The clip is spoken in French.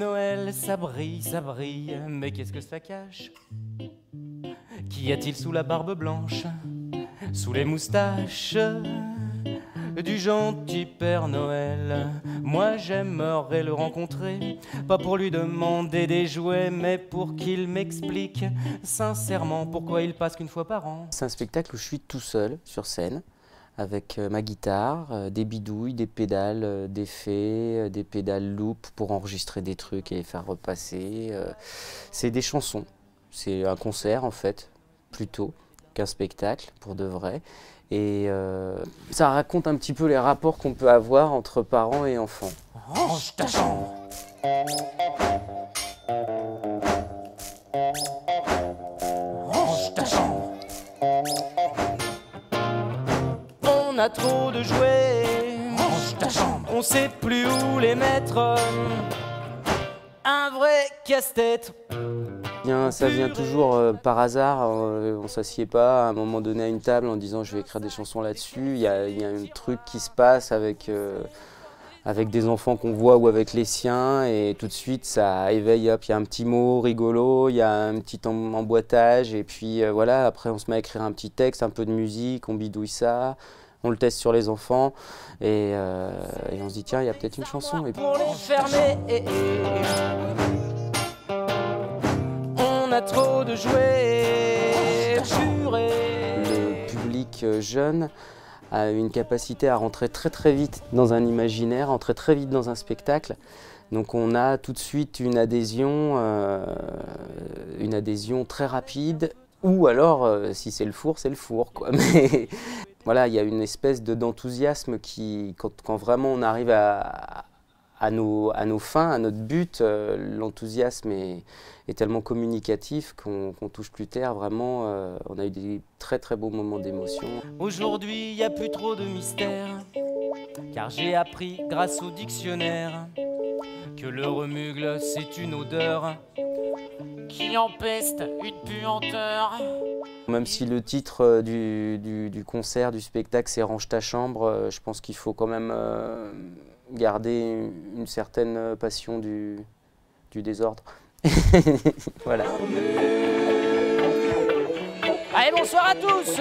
Noël, ça brille, mais qu'est-ce que ça cache? Qu'y a-t-il sous la barbe blanche, sous les moustaches du gentil Père Noël? Moi j'aimerais le rencontrer, pas pour lui demander des jouets, mais pour qu'il m'explique sincèrement pourquoi il passe qu'une fois par an. C'est un spectacle où je suis tout seul sur scène, avec ma guitare, des bidouilles, des pédales d'effets, des pédales loop pour enregistrer des trucs et les faire repasser. C'est des chansons, c'est un concert en fait, plutôt qu'un spectacle pour de vrai. Et ça raconte un petit peu les rapports qu'on peut avoir entre parents et enfants. Range ta chambre. Range ta chambre. On a trop de jouets. Range ta chambre. On sait plus où les mettre. Un vrai casse-tête. Ça vient toujours par hasard, on ne s'assied pas à un moment donné à une table en disant je vais écrire des chansons là-dessus. Il y a un truc qui se passe avec des enfants qu'on voit ou avec les siens et tout de suite ça éveille, hop, il y a un petit mot rigolo, il y a un petit emboîtage et puis voilà, après on se met à écrire un petit texte, un peu de musique, on bidouille ça. On le teste sur les enfants et on se dit tiens, il y a peut-être une chanson. Et puis... Pour les fermer, on a trop de jouets. Le public jeune a une capacité à rentrer très vite dans un imaginaire, rentrer très vite dans un spectacle. Donc on a tout de suite une adhésion très rapide. Ou alors, si c'est le four, quoi. Mais voilà, il y a une espèce d'enthousiasme qui, quand vraiment on arrive à nos fins, à notre but, l'enthousiasme est tellement communicatif qu'on touche plus terre. Vraiment, on a eu des très beaux moments d'émotion. Aujourd'hui, il n'y a plus trop de mystère, car j'ai appris grâce au dictionnaire que le remugle, c'est une odeur qui empeste une puanteur. Même si le titre du concert, du spectacle, c'est « Range ta chambre », je pense qu'il faut quand même garder une certaine passion du désordre. Voilà. Allez, bonsoir à tous.